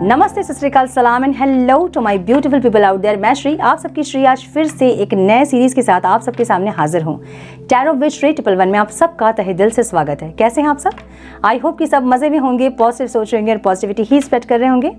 नमस्ते, सत श्री अकाल, सलाम and hello to my beautiful people out there. मैं श्री, आप सबकी श्री आज फिर से एक नए सीरीज के साथ आप सबके सामने हाजिर हूँ। टैरो विद श्री 111 में आप सबका तहे दिल से स्वागत है। कैसे हैं आप सब? आई होप कि सब मज़े में होंगे, पॉजिटिव सोच रहे होंगे और पॉजिटिविटी ही स्प्रेड कर रहे होंगे।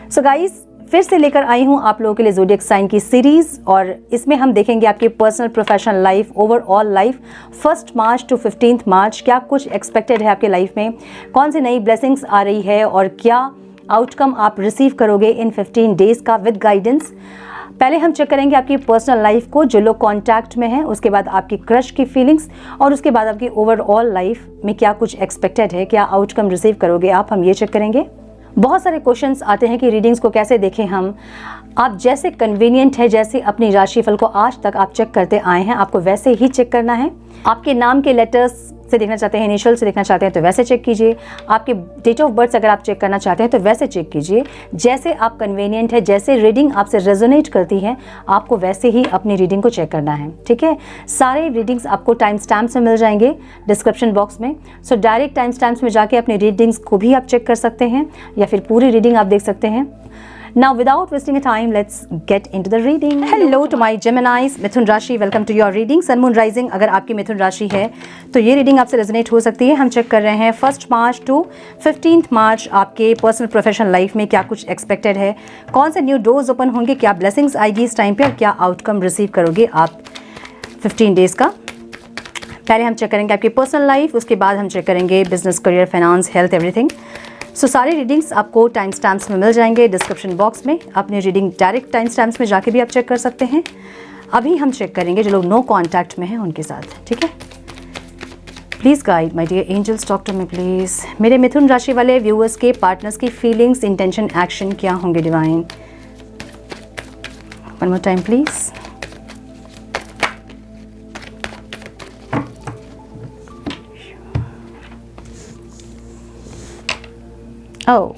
सो गाइज, फिर से लेकर आई हूँ आप लोगों के लिए ज़ोडिएक साइन की सीरीज़, और इसमें हम देखेंगे आपकी personal professional life, overall life 1 March two 15 मार्च क्या कुछ एक्सपेक्टेड है आपके लाइफ में, कौन सी नई ब्लेसिंग्स आ रही है और क्या आउटकम आप रिसीव करोगे इन 15 डेज़ का विद गाइडेंस। पहले हम चेक करेंगे आपकी पर्सनल लाइफ को, जो लोग कांटेक्ट में हैं, उसके बाद आपकी क्रश की फीलिंग्स, और उसके बाद आपकी ओवरऑल लाइफ में क्या कुछ एक्सपेक्टेड है, क्या आउटकम रिसीव करोगे हम ये चेक करेंगे। बहुत सारे क्वेश्चंस आते हैं कि रीडिंग्स को कैसे देखें हम। आप जैसे कन्वीनियंट है, जैसे अपनी राशिफल को आज तक आप चेक करते आए हैं, आपको वैसे ही चेक करना है। आपके नाम के लेटर्स से देखना चाहते हैं, इनिशियल से देखना चाहते हैं तो वैसे चेक कीजिए। आपके डेट ऑफ बर्थ अगर आप चेक करना चाहते हैं तो वैसे चेक कीजिए। जैसे आप कन्वीनियंट है, जैसे रीडिंग आपसे रेजोनेट करती है, आपको वैसे ही अपनी रीडिंग को चेक करना है। ठीक है, सारे रीडिंग्स आपको टाइम स्टैम्प्स में मिल जाएंगे डिस्क्रिप्शन बॉक्स में। सो डायरेक्ट टाइम स्टैम्प्स में जाके अपनी रीडिंग्स को भी आप चेक कर सकते हैं, या फिर पूरी रीडिंग आप देख सकते हैं। Now, without wasting a time, let's get into the reading. Hello to my Geminis, मिथुन राशि, welcome to your reading. Sun Moon Rising अगर आपकी मिथुन राशि है तो ये रीडिंग आपसे रेजोनेट हो सकती है। हम चेक कर रहे हैं 1 मार्च टू 15 मार्च आपके पर्सनल प्रोफेशनल लाइफ में क्या कुछ एक्सपेक्टेड है, कौन से न्यू डोर्स ओपन होंगे, क्या ब्लेसिंग्स आएगी इस टाइम पे, और क्या आउटकम रिसीव करोगे आप 15 डेज़ का। पहले हम चेक करेंगे आपकी पर्सनल लाइफ, उसके बाद हम चेक करेंगे business, career, finance, health, everything. So सारी रीडिंग्स आपको टाइम स्टैम्प्स में मिल जाएंगे डिस्क्रिप्शन बॉक्स में। अपनी रीडिंग डायरेक्ट टाइम स्टैम्प्स में जाके भी आप चेक कर सकते हैं। अभी हम चेक करेंगे जो लोग नो कॉन्टैक्ट में हैं उनके साथ। ठीक है, please guide my dear angels, talk to me please. मेरे मिथुन राशि वाले व्यूअर्स के पार्टनर्स की फीलिंग्स, इंटेंशन, एक्शन क्या होंगे divine. One more time please. Oh.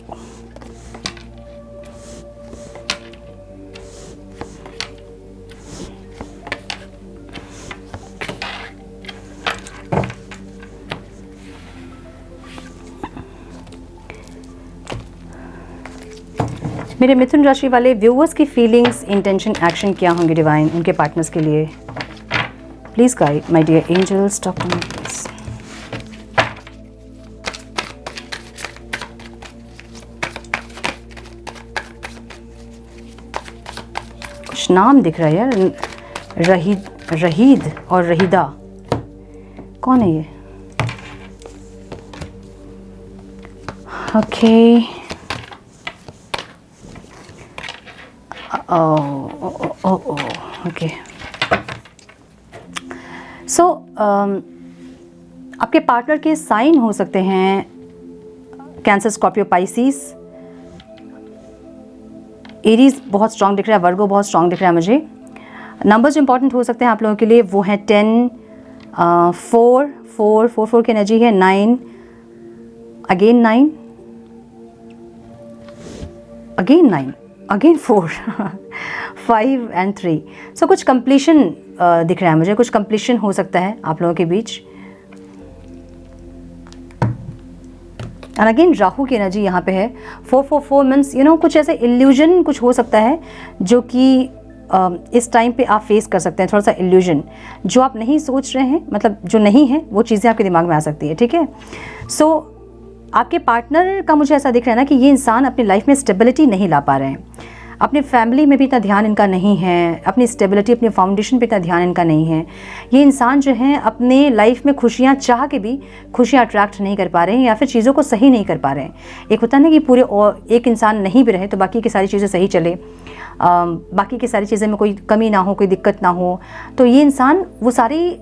मेरे मिथुन राशि वाले व्यूअर्स की फीलिंग्स, इंटेंशन, एक्शन क्या होंगे डिवाइन उनके पार्टनर्स के लिए। Please guide my dear angels, talk to me please. नाम दिख रहा है यार, रहीद और रहीदा, कौन है ये? Okay, okay. सो आपके पार्टनर के साइन हो सकते हैं कैंसर, स्कॉर्पियो, पाइसिस। एरीज बहुत स्ट्रॉन्ग दिख रहा है, वर्गो बहुत स्ट्रॉन्ग दिख रहा है मुझे। नंबर्स जो इंपॉर्टेंट हो सकते हैं आप लोगों के लिए वो हैं 10, 4 की एनर्जी है, 9, अगेन 9, अगेन 9, अगेन 4 5 एंड 3। सो कुछ कंप्लीशन दिख रहा है मुझे, कुछ कंप्लीशन हो सकता है आप लोगों के बीच। एंड अगेन राहु की एनर्जी यहाँ पे है। 4 मीन्स कुछ ऐसे इल्यूजन कुछ हो सकता है जो कि इस टाइम पे आप फेस कर सकते हैं। थोड़ा सा इल्यूजन जो आप नहीं सोच रहे हैं, मतलब जो नहीं है वो चीज़ें आपके दिमाग में आ सकती है। ठीक है, सो आपके पार्टनर का मुझे ऐसा दिख रहा है ना कि ये इंसान अपनी लाइफ में स्टेबिलिटी नहीं ला पा रहे हैं, अपने फैमिली में भी इतना ध्यान इनका नहीं है, अपनी स्टेबिलिटी, अपनी फाउंडेशन पे इतना ध्यान इनका नहीं है। ये इंसान जो है अपने लाइफ में खुशियाँ चाह के भी खुशियाँ अट्रैक्ट नहीं कर पा रहे हैं, या फिर चीज़ों को सही नहीं कर पा रहे हैं। एक होता है ना कि पूरे एक इंसान नहीं भी रहे तो बाकी की सारी चीज़ें सही चले, बाकी की सारी चीज़ें में कोई कमी ना हो, कोई दिक्कत ना हो। तो ये इंसान वो सारी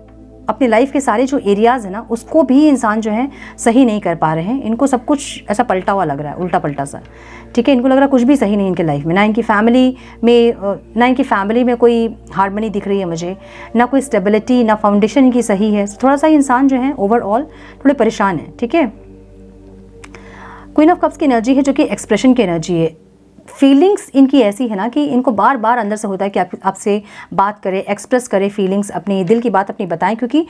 अपनी लाइफ के सारे जो एरियाज़ हैं ना, उसको भी इंसान जो है सही नहीं कर पा रहे हैं। इनको सब कुछ ऐसा पलटा हुआ लग रहा है, उल्टा पलटा सा। ठीक है, इनको लग रहा है कुछ भी सही नहीं इनके लाइफ में, ना इनकी फैमिली में कोई हार्मनी दिख रही है मुझे, ना कोई स्टेबिलिटी, ना फाउंडेशन इनकी सही है। थोड़ा सा इंसान जो है ओवरऑल थोड़े परेशान है। ठीक है, क्वीन ऑफ कप्स की एनर्जी है जो कि एक्सप्रेशन की एनर्जी है। फीलिंग्स इनकी ऐसी है ना कि इनको बार बार अंदर से होता है कि आपसे बात करें, एक्सप्रेस करें फीलिंग्स, अपनी दिल की बात अपनी बताएं, क्योंकि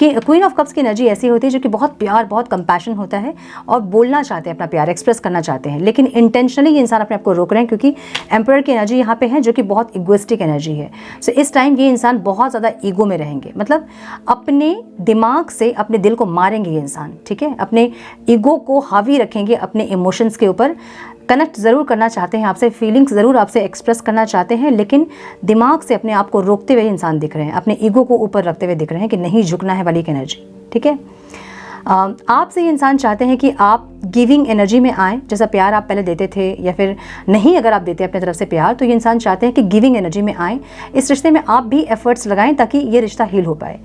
क्वीन ऑफ कप्स की एनर्जी ऐसी होती है जो कि बहुत प्यार, बहुत कंपैशन होता है और बोलना चाहते हैं, अपना प्यार एक्सप्रेस करना चाहते हैं, लेकिन इंटेंशनली ये इंसान अपने आप को रोक रहे हैं क्योंकि एम्परर की एनर्जी यहाँ पे है जो कि बहुत इगोइस्टिक एनर्जी है। सो इस टाइम ये इंसान बहुत ज़्यादा ईगो में रहेंगे, मतलब अपने दिमाग से अपने दिल को मारेंगे ये इंसान, ठीक है, अपने ईगो को हावी रखेंगे अपने इमोशंस के ऊपर। कनेक्ट ज़रूर करना चाहते हैं आपसे, फीलिंग्स ज़रूर आपसे एक्सप्रेस करना चाहते हैं, लेकिन दिमाग से अपने आप को रोकते हुए इंसान दिख रहे हैं, अपने ईगो को ऊपर रखते हुए दिख रहे हैं कि नहीं झुकना है वाली की एनर्जी, ठीक है। आपसे ये इंसान चाहते हैं कि आप गिविंग एनर्जी में आएँ, जैसा प्यार आप पहले देते थे या फिर नहीं अगर आप देते हैं अपनी तरफ से प्यार, तो ये इंसान चाहते हैं कि गिविंग एनर्जी में आएँ, इस रिश्ते में आप भी एफर्ट्स लगाएं ताकि ये रिश्ता हील हो पाए।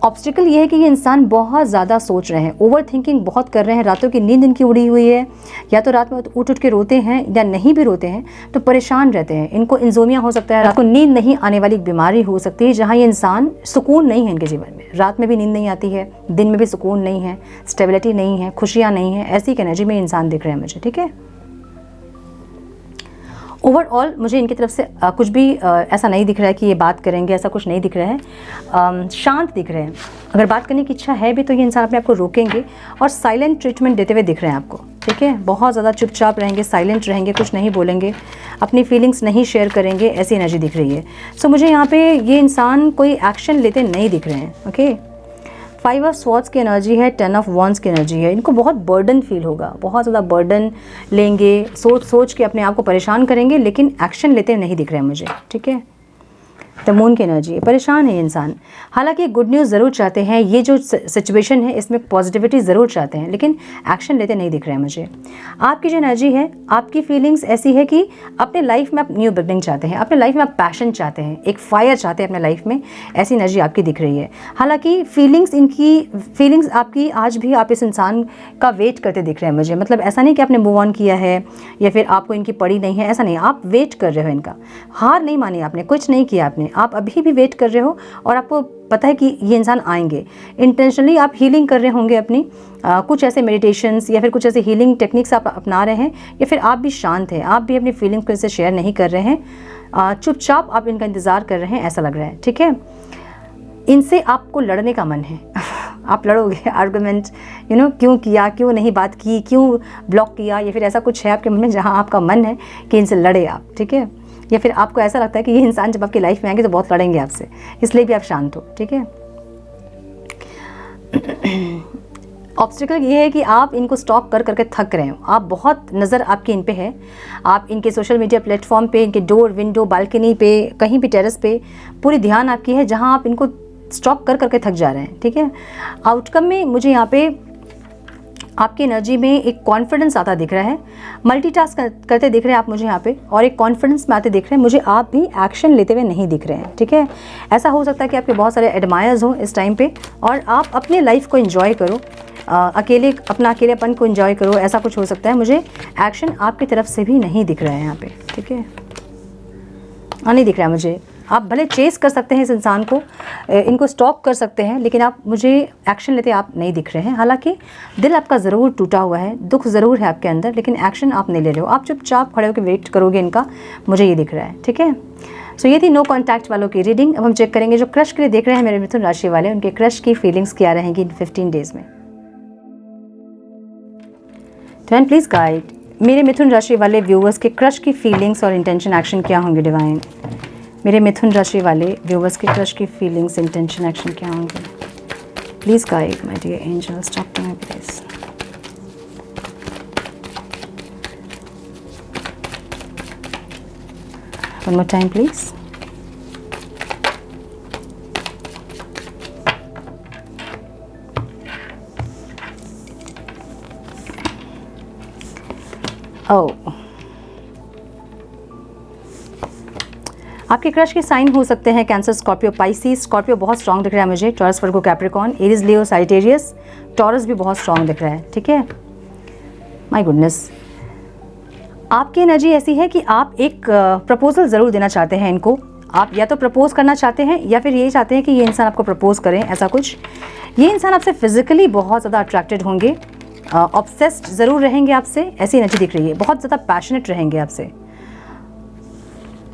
ऑब्स्टिकल ये है कि ये इंसान बहुत ज़्यादा सोच रहे हैं, ओवर थिंकिंग बहुत कर रहे हैं, रातों की नींद इनकी उड़ी हुई है, या तो रात में उठ के रोते हैं या नहीं भी रोते हैं तो परेशान रहते हैं, इनको इंसोमिया हो सकता है, रात को नींद नहीं आने वाली बीमारी हो सकती है जहाँ ये इंसान सुकून नहीं है इनके जीवन में, रात में भी नींद नहीं आती है, दिन में भी सुकून नहीं है, स्टेबिलिटी नहीं है, खुशियाँ नहीं है, ऐसी एक एनर्जी में इंसान दिख रहे हैं मुझे, ठीक है। ओवरऑल मुझे इनकी तरफ से कुछ भी ऐसा नहीं दिख रहा है कि ये बात करेंगे, ऐसा कुछ नहीं दिख रहा है, शांत दिख रहे हैं। अगर बात करने की इच्छा है भी तो ये इंसान अपने आप को रोकेंगे और साइलेंट ट्रीटमेंट देते हुए दिख रहे हैं आपको, ठीक है, बहुत ज़्यादा चुपचाप रहेंगे, साइलेंट रहेंगे, कुछ नहीं बोलेंगे, अपनी फीलिंग्स नहीं शेयर करेंगे, ऐसी एनर्जी दिख रही है। सो मुझे यहाँ पे ये इंसान कोई एक्शन लेते नहीं दिख रहे हैं, ओके। 5 ऑफ स्वॉर्ड्स की एनर्जी है, 10 ऑफ वॉन्ड्स की एनर्जी है, इनको बहुत बर्डन फील होगा, बहुत ज़्यादा बर्डन लेंगे, सोच के अपने आप को परेशान करेंगे, लेकिन एक्शन लेते नहीं दिख रहे हैं मुझे, ठीक है। द मून की एनर्जी, परेशान है ये इंसान, हालांकि गुड न्यूज़ ज़रूर चाहते हैं, ये जो सिचुएशन है इसमें पॉजिटिविटी ज़रूर चाहते हैं, लेकिन एक्शन लेते नहीं दिख रहे हैं मुझे। आपकी जो एनर्जी है, आपकी फीलिंग्स ऐसी है कि अपने लाइफ में आप न्यू बिगनिंग चाहते हैं, अपने लाइफ में आप पैशन चाहते हैं, एक फायर चाहते हैं अपने लाइफ में, ऐसी एनर्जी आपकी दिख रही है। हालांकि फीलिंग्स आपकी आज भी आप इस इंसान का वेट करते दिख रहे हैं मुझे, मतलब ऐसा नहीं कि आपने मूव ऑन किया है या फिर आपको इनकी पड़ी नहीं है, ऐसा नहीं, आप वेट कर रहे हो इनका, हार नहीं मानी आपने, कुछ नहीं किया आपने, आप अभी भी वेट कर रहे हो और आपको पता है कि ये इंसान आएंगे। इंटेंशनली आप हीलिंग कर रहे होंगे अपनी, कुछ ऐसे मेडिटेशंस या फिर कुछ ऐसे हीलिंग टेक्निक्स आप अपना रहे हैं, या फिर आप भी शांत हैं, आप भी अपनी फीलिंग्स को इनसे शेयर नहीं कर रहे हैं, चुपचाप आप इनका इंतज़ार कर रहे हैं, ऐसा लग रहा है, ठीक है। इनसे आपको लड़ने का मन है आप लड़ोगे, आर्गुमेंट क्यों किया, क्यों नहीं बात की, क्यों ब्लॉक किया, या फिर ऐसा कुछ है आपके मन में जहाँ आपका मन है कि इनसे लड़े आप, ठीक है। या फिर आपको ऐसा लगता है कि ये इंसान जब आपकी लाइफ में आएंगे तो बहुत लड़ेंगे आपसे, इसलिए भी आप शांत हो, ठीक है। ऑब्स्टिकल ये है कि आप इनको स्टॉक कर करके थक रहे हो, आप बहुत नज़र आपकी इन पे है, आप इनके सोशल मीडिया प्लेटफॉर्म पे, इनके डोर, विंडो, बालकनी पे, कहीं भी टेरेस पे पूरी ध्यान आपकी है, जहाँ आप इनको स्टॉक कर करके थक जा रहे हैं, ठीक है। आउटकम में मुझे यहाँ पे आपकी एनर्जी में एक कॉन्फिडेंस आता दिख रहा है, मल्टीटास्क करते दिख रहे हैं आप मुझे यहाँ पे, और एक कॉन्फिडेंस में आते दिख रहे हैं मुझे, आप भी एक्शन लेते हुए नहीं दिख रहे हैं, ठीक है। ऐसा हो सकता है कि आपके बहुत सारे एडमायर्स हों इस टाइम पे और आप अपने लाइफ को एंजॉय करो, अपना अकेलेपन को एंजॉय करो, ऐसा कुछ हो सकता है। मुझे एक्शन आपकी तरफ से भी नहीं दिख रहा है यहाँ पे, ठीक है, नहीं दिख रहा है मुझे। आप भले चेस कर सकते हैं इस इंसान को, इनको स्टॉप कर सकते हैं, लेकिन आप मुझे एक्शन लेते आप नहीं दिख रहे हैं। हालांकि दिल आपका ज़रूर टूटा हुआ है, दुख ज़रूर है आपके अंदर, लेकिन एक्शन आप नहीं ले रहे हो, आप चुपचाप खड़े होकर वेट करोगे इनका, मुझे ये दिख रहा है, ठीक है। सो ये थी नो कॉन्टैक्ट वालों की रीडिंग। अब हम चेक करेंगे जो क्रश के लिए देख रहे हैं मेरे मिथुन राशि वाले, उनके क्रश की फीलिंग्स क्या रहेंगी इन 15 डेज में। डिवाइन प्लीज़ गाइड मेरे मिथुन राशि वाले व्यूअर्स के क्रश की फीलिंग्स और इंटेंशन एक्शन क्या होंगे। डिवाइन मेरे मिथुन राशि वाले व्यूअर्स के क्रश की फीलिंग्स, इंटेंशन, एक्शन क्या होंगे। Please guide my dear angels, talk to me please. One more time please. Oh, आपके क्रश के साइन हो सकते हैं कैंसर, स्कॉर्पियो, पाइसिस। स्कॉर्पियो बहुत स्ट्रांग दिख रहा है मुझे, Taurus, Virgo, Capricorn, Aries, Leo, Sagittarius. Taurus भी बहुत स्ट्रांग दिख रहा है, ठीक है। माय गुडनेस, आपकी एनर्जी ऐसी है कि आप एक प्रपोजल ज़रूर देना चाहते हैं इनको। आप या तो प्रपोज करना चाहते हैं या फिर ये चाहते हैं कि ये इंसान आपको प्रपोज करें, ऐसा कुछ। ये इंसान आपसे फिजिकली बहुत ज़्यादा अट्रैक्टेड होंगे, ऑब्सेस्ड ज़रूर रहेंगे आपसे, ऐसी एनर्जी दिख रही है। बहुत ज़्यादा पैशनेट रहेंगे आपसे।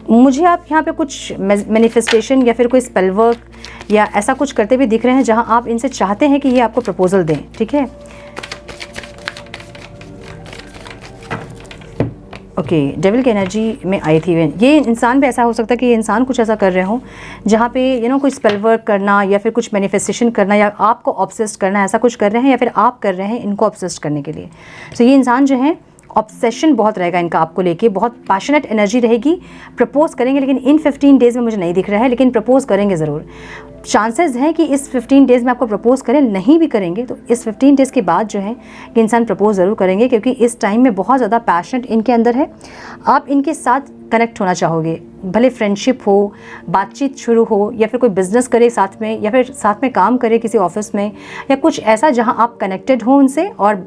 मुझे आप यहाँ पे कुछ मैनिफेस्टेशन या फिर कोई स्पेल वर्क या ऐसा कुछ करते हुए दिख रहे हैं जहाँ आप इनसे चाहते हैं कि ये आपको प्रपोजल दें, ठीक है। ओके, डेविल की एनर्जी में आई थी। ये इंसान भी ऐसा हो सकता है कि ये इंसान कुछ ऐसा कर रहे हो जहाँ पे कोई स्पेल वर्क करना या फिर कुछ मैनिफेस्टेशन करना या आपको ऑब्सेस्ड करना, ऐसा कुछ कर रहे हैं या फिर आप कर रहे हैं इनको ऑब्सेस्ड करने के लिए। तो ये इंसान जो है ऑब्सेशन बहुत रहेगा इनका आपको लेके, बहुत पैशनेट एनर्जी रहेगी। प्रपोज करेंगे लेकिन इन 15 डेज़ में मुझे नहीं दिख रहा है, लेकिन प्रपोज करेंगे ज़रूर। चांसेस हैं कि इस 15 डेज़ में आपको प्रपोज करें, नहीं भी करेंगे तो इस 15 डेज़ के बाद जो है कि इंसान प्रपोज ज़रूर करेंगे, क्योंकि इस टाइम में बहुत ज़्यादा पैशनेट इनके अंदर है। आप इनके साथ कनेक्ट होना चाहोगे, भले फ्रेंडशिप हो, बातचीत शुरू हो या फिर कोई बिजनेस करे साथ में या फिर साथ में काम करे किसी ऑफिस में या कुछ ऐसा जहाँ आप कनेक्टेड हो उनसे और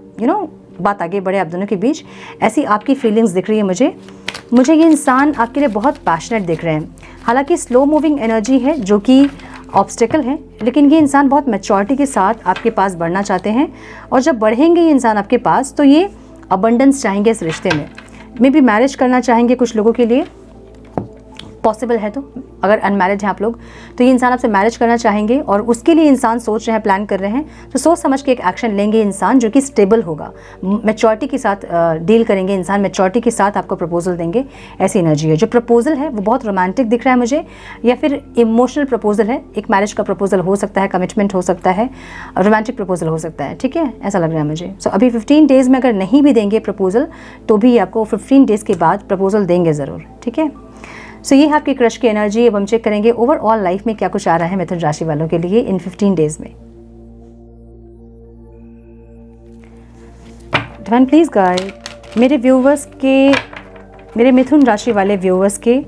बात आगे बढ़े आप दोनों के बीच। ऐसी आपकी फीलिंग्स दिख रही है मुझे ये इंसान आपके लिए बहुत पैशनेट दिख रहे हैं। हालांकि स्लो मूविंग एनर्जी है जो कि ऑब्स्टेकल है, लेकिन ये इंसान बहुत मैच्योरिटी के साथ आपके पास बढ़ना चाहते हैं। और जब बढ़ेंगे ये इंसान आपके पास तो ये अबंडेंस चाहेंगे इस रिश्ते में। मे बी मैरिज करना चाहेंगे कुछ लोगों के लिए, पॉसिबल है तो। अगर अनमैरिड हैं आप लोग तो ये इंसान आपसे मैरिज करना चाहेंगे और उसके लिए इंसान सोच रहे हैं, प्लान कर रहे हैं। तो सोच समझ के एक एक्शन लेंगे इंसान जो कि स्टेबल होगा, मैच्योरिटी के साथ डील करेंगे इंसान, मैच्योरिटी के साथ आपको प्रपोजल देंगे। ऐसी एनर्जी है। जो प्रपोजल है वो बहुत रोमांटिक दिख रहा है मुझे, या फिर इमोशनल प्रपोजल है। एक मैरिज का प्रपोजल हो सकता है, कमिटमेंट हो सकता है, रोमांटिक प्रपोजल हो सकता है, ठीक है, ऐसा लग रहा है मुझे। सो अभी 15 डेज़ में अगर नहीं भी देंगे प्रपोजल तो भी आपको 15 डेज़ के बाद प्रपोजल देंगे ज़रूर, ठीक है। सो ये है आपकी क्रश की एनर्जी। अब हम चेक करेंगे ओवरऑल लाइफ में क्या कुछ आ रहा है मिथुन राशि वालों के लिए इन 15 डेज में। डिवाइन प्लीज गाइड मेरे व्यूवर्स के, मेरे मिथुन राशि वाले व्यूवर्स के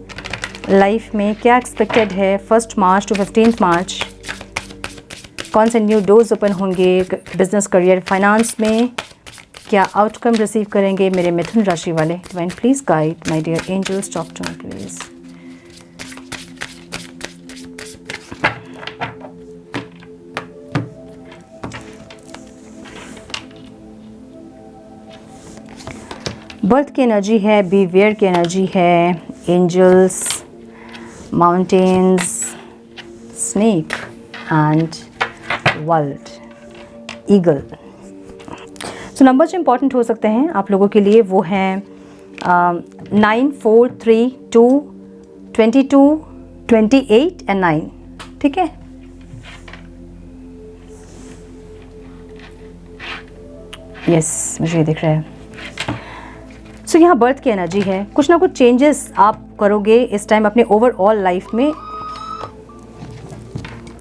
लाइफ में क्या एक्सपेक्टेड है 1 मार्च टू 15 मार्च। कौन से न्यू डोर्स ओपन होंगे बिजनेस, करियर, फाइनेंस में, क्या आउटकम रिसीव करेंगे मेरे मिथुन राशि वाले। Divine please guide my dear angels, talk to me please. Birth की एनर्जी है, बीवेयर की एनर्जी है, angels, mountains, snake and world, eagle. So number जो इम्पॉर्टेंट हो सकते हैं आप लोगों के लिए वो हैं 9, 4, 3, 2, 22, 28 एंड 9, ठीक है। यस, मुझे ये दिख रहा है। सो यहाँ बर्थ की एनर्जी है। कुछ ना कुछ चेंजेस आप करोगे इस टाइम अपने ओवरऑल लाइफ में।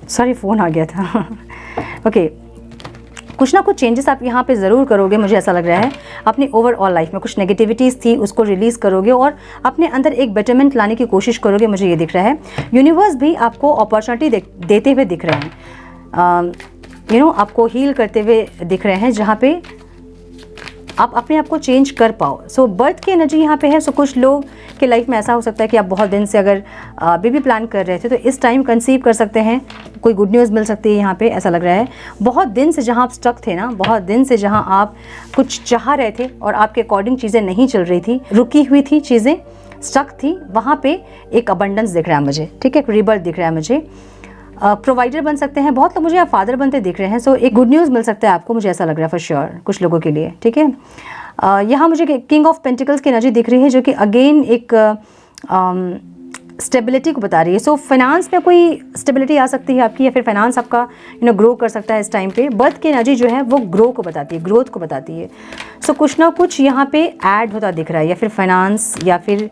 सॉरी, फ़ोन आ गया था। ओके, कुछ ना कुछ चेंजेस आप यहाँ पे ज़रूर करोगे, मुझे ऐसा लग रहा है। अपनी ओवरऑल लाइफ में कुछ नेगेटिविटीज़ थी उसको रिलीज़ करोगे और अपने अंदर एक बेटरमेंट लाने की कोशिश करोगे, मुझे ये दिख रहा है। यूनिवर्स भी आपको अपॉर्चुनिटी देते हुए दिख रहे हैं, आपको हील करते हुए दिख रहे हैं, जहाँ पे आप अपने आप को चेंज कर पाओ। सो बर्थ की एनर्जी यहाँ पे है। सो कुछ लोग के लाइफ में ऐसा हो सकता है कि आप बहुत दिन से अगर बेबी प्लान कर रहे थे तो इस टाइम कंसीव कर सकते हैं, कोई गुड न्यूज़ मिल सकती है यहाँ पे, ऐसा लग रहा है। बहुत दिन से जहाँ आप स्टक थे ना, बहुत दिन से जहाँ आप कुछ चाह रहे थे और आपके अकॉर्डिंग चीज़ें नहीं चल रही थी, रुकी हुई थी चीज़ें, स्टक थी, वहाँ पे एक अबंडेंस दिख रहा है मुझे, ठीक है, एक रीबर्थ दिख रहा है मुझे। प्रोवाइडर बन सकते हैं बहुत लोग, मुझे आप फादर बनते दिख रहे हैं। सो एक गुड न्यूज़ मिल सकता है आपको, मुझे ऐसा लग रहा है फॉर श्योर कुछ लोगों के लिए, ठीक है। यहाँ मुझे किंग ऑफ पेंटिकल्स की एनर्जी दिख रही है जो कि अगेन एक स्टेबिलिटी को बता रही है। सो फाइनेंस में कोई स्टेबिलिटी आ सकती है आपकी, या फिर फाइनेंस आपका ग्रो कर सकता है इस टाइम पे। बर्थ की एनर्जी जो है वो ग्रो को बताती है, ग्रोथ को बताती है। सो कुछ ना कुछ यहाँ पे ऐड होता दिख रहा है, या फिर फाइनेंस या फिर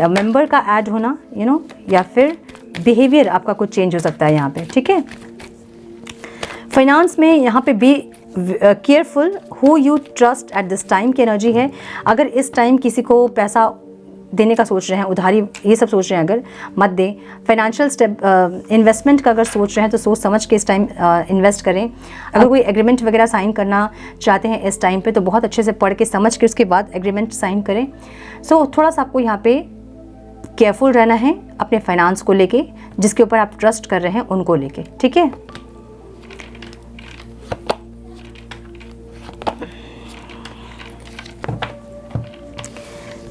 मेंबर का ऐड होना, या फिर बिहेवियर आपका कुछ चेंज हो सकता है यहाँ पे, ठीक है। फाइनेंस में यहाँ पे be careful who you trust at this time की एनर्जी है। अगर इस टाइम किसी को पैसा देने का सोच रहे हैं, उधारी ये सब सोच रहे हैं, अगर मत दें। फाइनेंशियल इन्वेस्टमेंट का अगर सोच रहे हैं तो सोच समझ के इस टाइम इन्वेस्ट करें। अगर कोई एग्रीमेंट वगैरह साइन करना चाहते हैं इस टाइम पे तो बहुत अच्छे से पढ़ के समझ के उसके बाद एग्रीमेंट साइन करें। सो थोड़ा सा आपको यहाँ पे केयरफुल रहना है अपने फाइनेंस को लेके, जिसके ऊपर आप ट्रस्ट कर रहे हैं उनको लेके, ठीक है।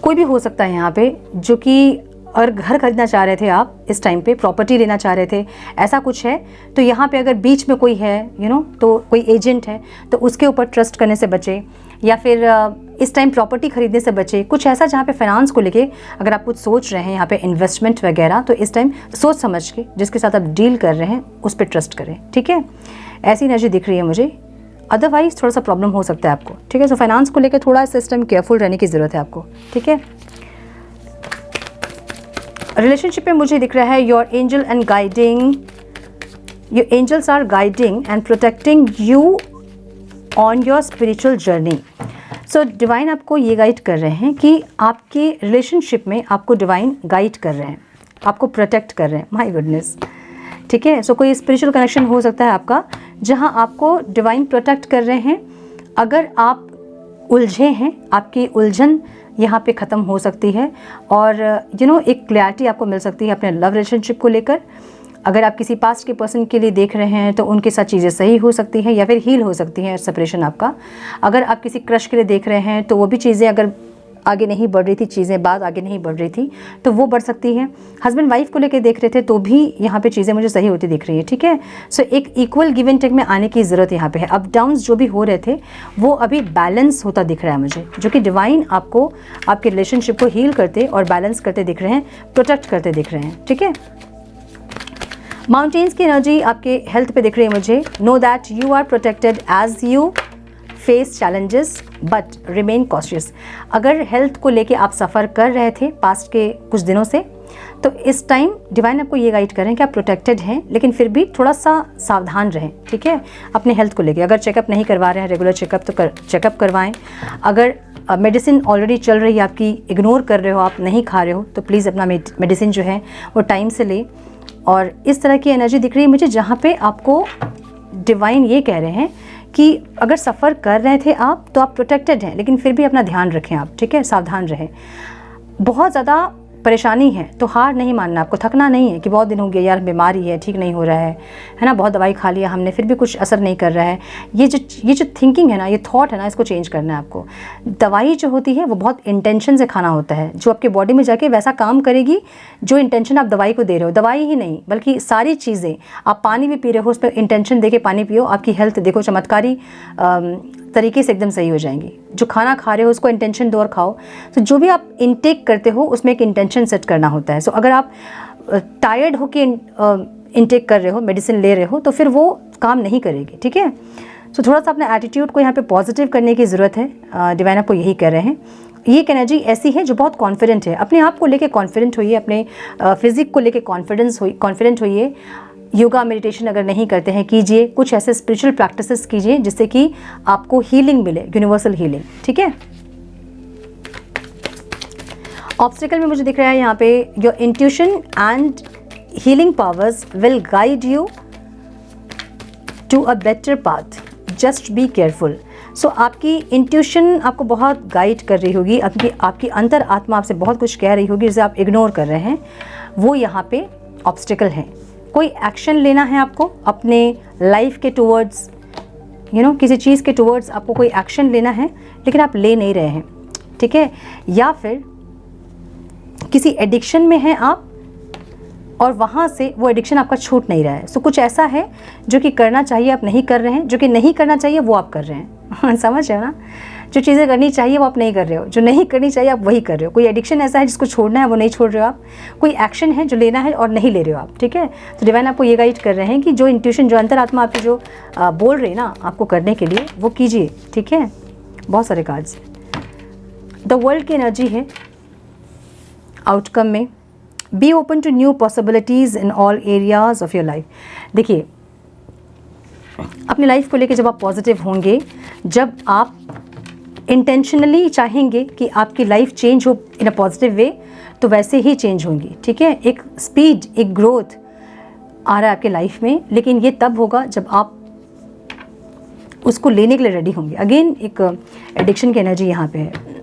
कोई भी हो सकता है यहाँ पे जो कि और घर खरीदना चाह रहे थे आप इस टाइम पे, प्रॉपर्टी लेना चाह रहे थे, ऐसा कुछ है। तो यहाँ पे अगर बीच में कोई है तो कोई एजेंट है तो उसके ऊपर ट्रस्ट करने से बचे, या फिर इस टाइम प्रॉपर्टी खरीदने से बचे। कुछ ऐसा जहाँ पे फाइनेंस को लेके अगर आप कुछ सोच रहे हैं यहाँ पे इन्वेस्टमेंट वगैरह, तो इस टाइम सोच समझ के जिसके साथ आप डील कर रहे हैं उस पर ट्रस्ट करें, ठीक है। ऐसी एनर्जी दिख रही है मुझे, अदरवाइज थोड़ा सा प्रॉब्लम हो सकता है आपको, ठीक है। सो फाइनेंस को लेकर थोड़ा सा इस टाइम केयरफुल रहने की ज़रूरत है आपको, ठीक है। रिलेशनशिप में मुझे दिख रहा है your angel and guiding, your angels are guiding and protecting you on your spiritual journey. So divine आपको ये गाइड कर रहे हैं कि आपके रिलेशनशिप में आपको डिवाइन गाइड कर रहे हैं, आपको प्रोटेक्ट कर रहे हैं। माय गुडनेस, ठीक है। सो कोई स्पिरिचुअल कनेक्शन हो सकता है आपका जहां आपको डिवाइन प्रोटेक्ट कर रहे हैं। अगर आप उलझे हैं, आपकी उलझन यहाँ पे ख़त्म हो सकती है और एक क्लैरिटी आपको मिल सकती है अपने लव रिलेशनशिप को लेकर। अगर आप किसी पास्ट के पर्सन के लिए देख रहे हैं तो उनके साथ चीज़ें सही हो सकती हैं या फिर हील हो सकती हैं सेपरेशन आपका। अगर आप किसी क्रश के लिए देख रहे हैं तो वो भी चीज़ें अगर आगे नहीं बढ़ रही थी, चीज़ें बात आगे नहीं बढ़ रही थी तो वो बढ़ सकती है। हस्बैंड वाइफ को लेकर देख रहे थे तो भी यहाँ पे चीज़ें मुझे सही होती दिख रही है, ठीक है। सो एक इक्वल गिव एंड टेक में आने की ज़रूरत यहाँ पे है। अप डाउन्स जो भी हो रहे थे वो अभी बैलेंस होता दिख रहा है मुझे, जो कि डिवाइन आपको आपके रिलेशनशिप को हील करते और बैलेंस करते दिख रहे हैं, प्रोटेक्ट करते दिख रहे हैं, ठीक है। माउंटेन्स की एनर्जी आपके हेल्थ पे दिख रही है मुझे। Know that you are protected as you face challenges but remain cautious. अगर हेल्थ को लेके आप सफ़र कर रहे थे पास्ट के कुछ दिनों से, तो इस टाइम डिवाइन आपको ये गाइड करें कि आप प्रोटेक्टेड हैं, लेकिन फिर भी थोड़ा सा सावधान रहें, ठीक है, अपने हेल्थ को लेके। अगर चेकअप नहीं करवा रहे हैं रेगुलर चेकअप तो चेकअप करवाएं। अगर मेडिसिन ऑलरेडी चल रही है आपकी, इग्नोर कर रहे हो, आप नहीं खा रहे हो, तो प्लीज़ अपना मेडिसिन जो है वो टाइम से ले। और इस तरह की एनर्जी दिख रही है मुझे जहाँ पे आपको डिवाइन ये कह रहे हैं कि अगर सफ़र कर रहे थे आप तो आप प्रोटेक्टेड हैं, लेकिन फिर भी अपना ध्यान रखें आप, ठीक है, सावधान रहें। बहुत ज़्यादा परेशानी है तो हार नहीं मानना, आपको थकना नहीं है कि बहुत दिन हो गए यार, बीमारी है, ठीक नहीं हो रहा है ना, बहुत दवाई खा लिया हमने फिर भी कुछ असर नहीं कर रहा है। ये जो थिंकिंग है ना, ये थॉट है ना, इसको चेंज करना है आपको। दवाई जो होती है वो बहुत इंटेंशन से खाना होता है, जो आपके बॉडी में जाके वैसा काम करेगी जो इंटेंशन आप दवाई को दे रहे हो। दवाई ही नहीं बल्कि सारी चीज़ें, आप पानी भी पी रहे हो उस पर इंटेंशन दे के पानी पियो, आपकी हेल्थ देखो चमत्कारी तरीके से एकदम सही हो जाएंगी। जो खाना खा रहे हो उसको इंटेंशन दो और खाओ। तो जो भी आप इनटेक करते हो उसमें एक इंटेंशन सेट करना होता है। सो अगर आप टायर्ड होके इनटेक कर रहे हो, मेडिसिन ले रहे हो, तो फिर वो काम नहीं करेगी, ठीक है। सो थोड़ा सा अपने एटीट्यूड को यहाँ पे पॉजिटिव करने की ज़रूरत है। डिवाइन आपको यही कह रहे हैं। ये एक एनर्जी ऐसी है जो बहुत कॉन्फिडेंट है, अपने आप को लेके कॉन्फिडेंट होइए, अपने फिजिक को लेके कॉन्फिडेंट होइए। योगा मेडिटेशन अगर नहीं करते हैं कीजिए, कुछ ऐसे स्पिरिचुअल प्रैक्टिसेस कीजिए जिससे कि आपको हीलिंग मिले, यूनिवर्सल हीलिंग, ठीक है। ऑब्स्टिकल में मुझे दिख रहा है यहाँ पे your intuition and healing powers will guide you to a better path, just be careful. So आपकी इंट्यूशन आपको बहुत गाइड कर रही होगी, आपकी अंतर आत्मा आपसे बहुत कुछ कह रही होगी जिसे आप इग्नोर कर रहे हैं, वो यहाँ पे ऑब्स्टिकल है। कोई एक्शन लेना है आपको अपने लाइफ के टुवर्ड्स, किसी चीज़ के टुवर्ड्स आपको कोई एक्शन लेना है लेकिन आप ले नहीं रहे हैं, ठीक है। या फिर किसी एडिक्शन में हैं आप और वहाँ से वो एडिक्शन आपका छूट नहीं रहा है। सो कुछ ऐसा है जो कि करना चाहिए आप नहीं कर रहे हैं, जो कि नहीं करना चाहिए वो आप कर रहे हैं। समझ रहे हो ना, जो चीज़ें करनी चाहिए वो आप नहीं कर रहे हो, जो नहीं करनी चाहिए आप वही कर रहे हो। कोई एडिक्शन ऐसा है जिसको छोड़ना है वो नहीं छोड़ रहे हो आप, कोई एक्शन है जो लेना है और नहीं ले रहे हो आप, ठीक है। तो डिवाइन आपको ये गाइड कर रहे हैं कि जो इंट्यूशन, जो अंतरात्मा आपकी जो बोल रही है ना आपको करने के लिए, वो कीजिए, ठीक है। बहुत सारे कार्ड्स, द वर्ल्ड की एनर्जी है आउटकम में। Be open to new possibilities in all areas of your life. देखिए, अपनी लाइफ को लेके जब आप पॉजिटिव होंगे, जब आप इंटेंशनली चाहेंगे कि आपकी लाइफ चेंज हो इन अ पॉजिटिव वे, तो वैसे ही चेंज होंगी, ठीक है। एक स्पीड, एक ग्रोथ आ रहा है आपके लाइफ में, लेकिन ये तब होगा जब आप उसको लेने के लिए रेडी होंगे। अगेन एक एडिक्शन की एनर्जी यहाँ पे है।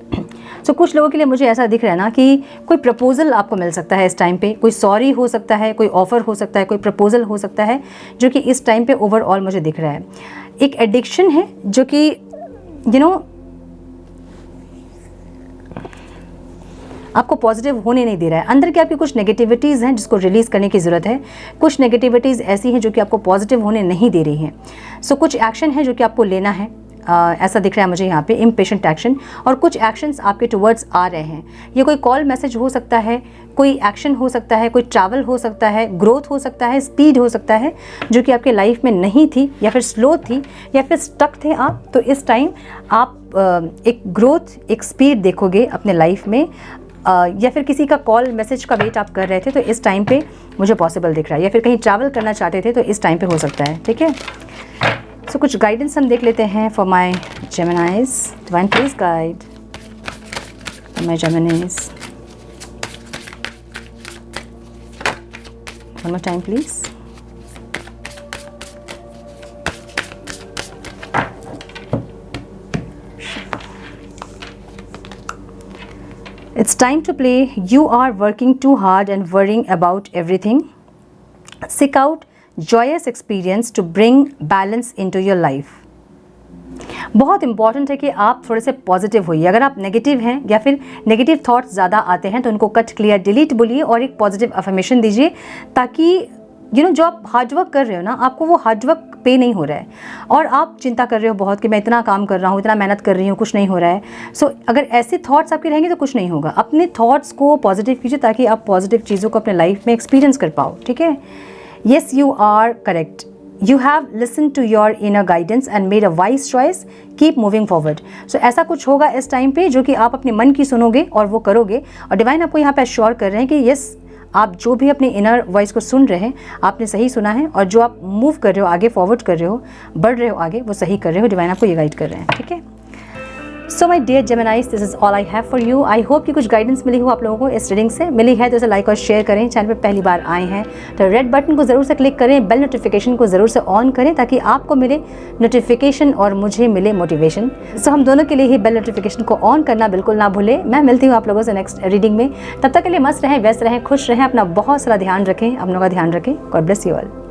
सो कुछ लोगों के लिए मुझे ऐसा दिख रहा है ना कि कोई प्रपोजल आपको मिल सकता है इस टाइम पे, कोई सॉरी हो सकता है, कोई ऑफ़र हो सकता है, कोई प्रपोजल हो सकता है, जो कि इस टाइम पे ओवरऑल मुझे दिख रहा है। एक एडिक्शन है जो कि आपको पॉजिटिव होने नहीं दे रहा है। अंदर की आपकी कुछ नेगेटिविटीज़ हैं जिसको रिलीज़ करने की ज़रूरत है। कुछ नेगेटिविटीज़ ऐसी हैं जो कि आपको पॉजिटिव होने नहीं दे रही हैं। सो कुछ एक्शन है जो कि आपको लेना है, ऐसा दिख रहा है मुझे यहाँ पे, इम्पेशेंट एक्शन। और कुछ एक्शंस आपके टुवर्ड्स आ रहे हैं। ये कोई कॉल मैसेज हो सकता है, कोई एक्शन हो सकता है, कोई ट्रैवल हो सकता है, ग्रोथ हो सकता है, स्पीड हो सकता है जो कि आपके लाइफ में नहीं थी या फिर स्लो थी या फिर स्टक थे आप। तो इस टाइम आप एक ग्रोथ, एक स्पीड देखोगे अपने लाइफ में, या फिर किसी का कॉल मैसेज का वेट आप कर रहे थे तो इस टाइम पे मुझे पॉसिबल दिख रहा है, या फिर कहीं ट्रैवल करना चाहते थे तो इस टाइम पे हो सकता है। ठीक है, सो कुछ गाइडेंस हम देख लेते हैं for my जेमिनाइज। Divine please guide for my जेमिनाइज, one more time please. It's time to play. You are working too hard and worrying about everything. Seek out joyous experience to bring balance into your life. बहुत important है कि आप थोड़े से positive होइए। अगर आप negative हैं या फिर नेगेटिव थॉट्स ज़्यादा आते हैं तो उनको कट, क्लियर, डिलीट बोलिए और एक पॉजिटिव अफर्मेशन दीजिए, ताकि जो आप हार्डवर्क कर रहे हो ना, आपको वो हार्डवर्क पे नहीं हो रहा है और आप चिंता कर रहे हो बहुत कि मैं इतना काम कर रहा हूँ, इतना मेहनत कर रही हूँ, कुछ नहीं हो रहा है। सो अगर ऐसे थॉट्स आपके रहेंगे तो कुछ नहीं होगा। अपने थॉट्स को पॉजिटिव कीजिए ताकि आप पॉजिटिव चीज़ों को अपने लाइफ में एक्सपीरियंस कर पाओ। ठीक है, yes you are correct, you have listen to your inner guidance and made a wise choice, keep moving forward. So ऐसा कुछ होगा इस टाइम पे जो कि आप अपने मन की सुनोगे और वो करोगे। और डिवाइन आपको यहाँ पे एश्योर कर रहे हैं कि यस, आप जो भी अपने इनर वॉइस को सुन रहे हैं आपने सही सुना है, और जो आप मूव कर रहे हो, आगे फॉरवर्ड कर रहे हो, बढ़ रहे हो आगे, वो सही कर रहे हो। डिवाइन आपको ये गाइड कर रहे हैं। ठीक है, so my dear Geminis, this is all I have for you. I hope कि कुछ गाइडेंस मिली हो आप लोगों को इस रीडिंग से। मिली है तो इसे लाइक और शेयर करें। चैनल पे पहली बार आए हैं तो रेड बटन को ज़रूर से क्लिक करें, बेल नोटिफिकेशन को ज़रूर से ऑन करें ताकि आपको मिले नोटिफिकेशन और मुझे मिले मोटिवेशन। सो हम दोनों के लिए ही बेल नोटिफिकेशन को ऑन करना बिल्कुल ना भूलें। मैं मिलती हूँ आप लोगों से नेक्स्ट रीडिंग में। तब तक के लिए मस्त रहें, व्यस्त रहें, खुश रहें, अपना बहुत सारा ध्यान रखें, अपनों का ध्यान रखें। God bless you all.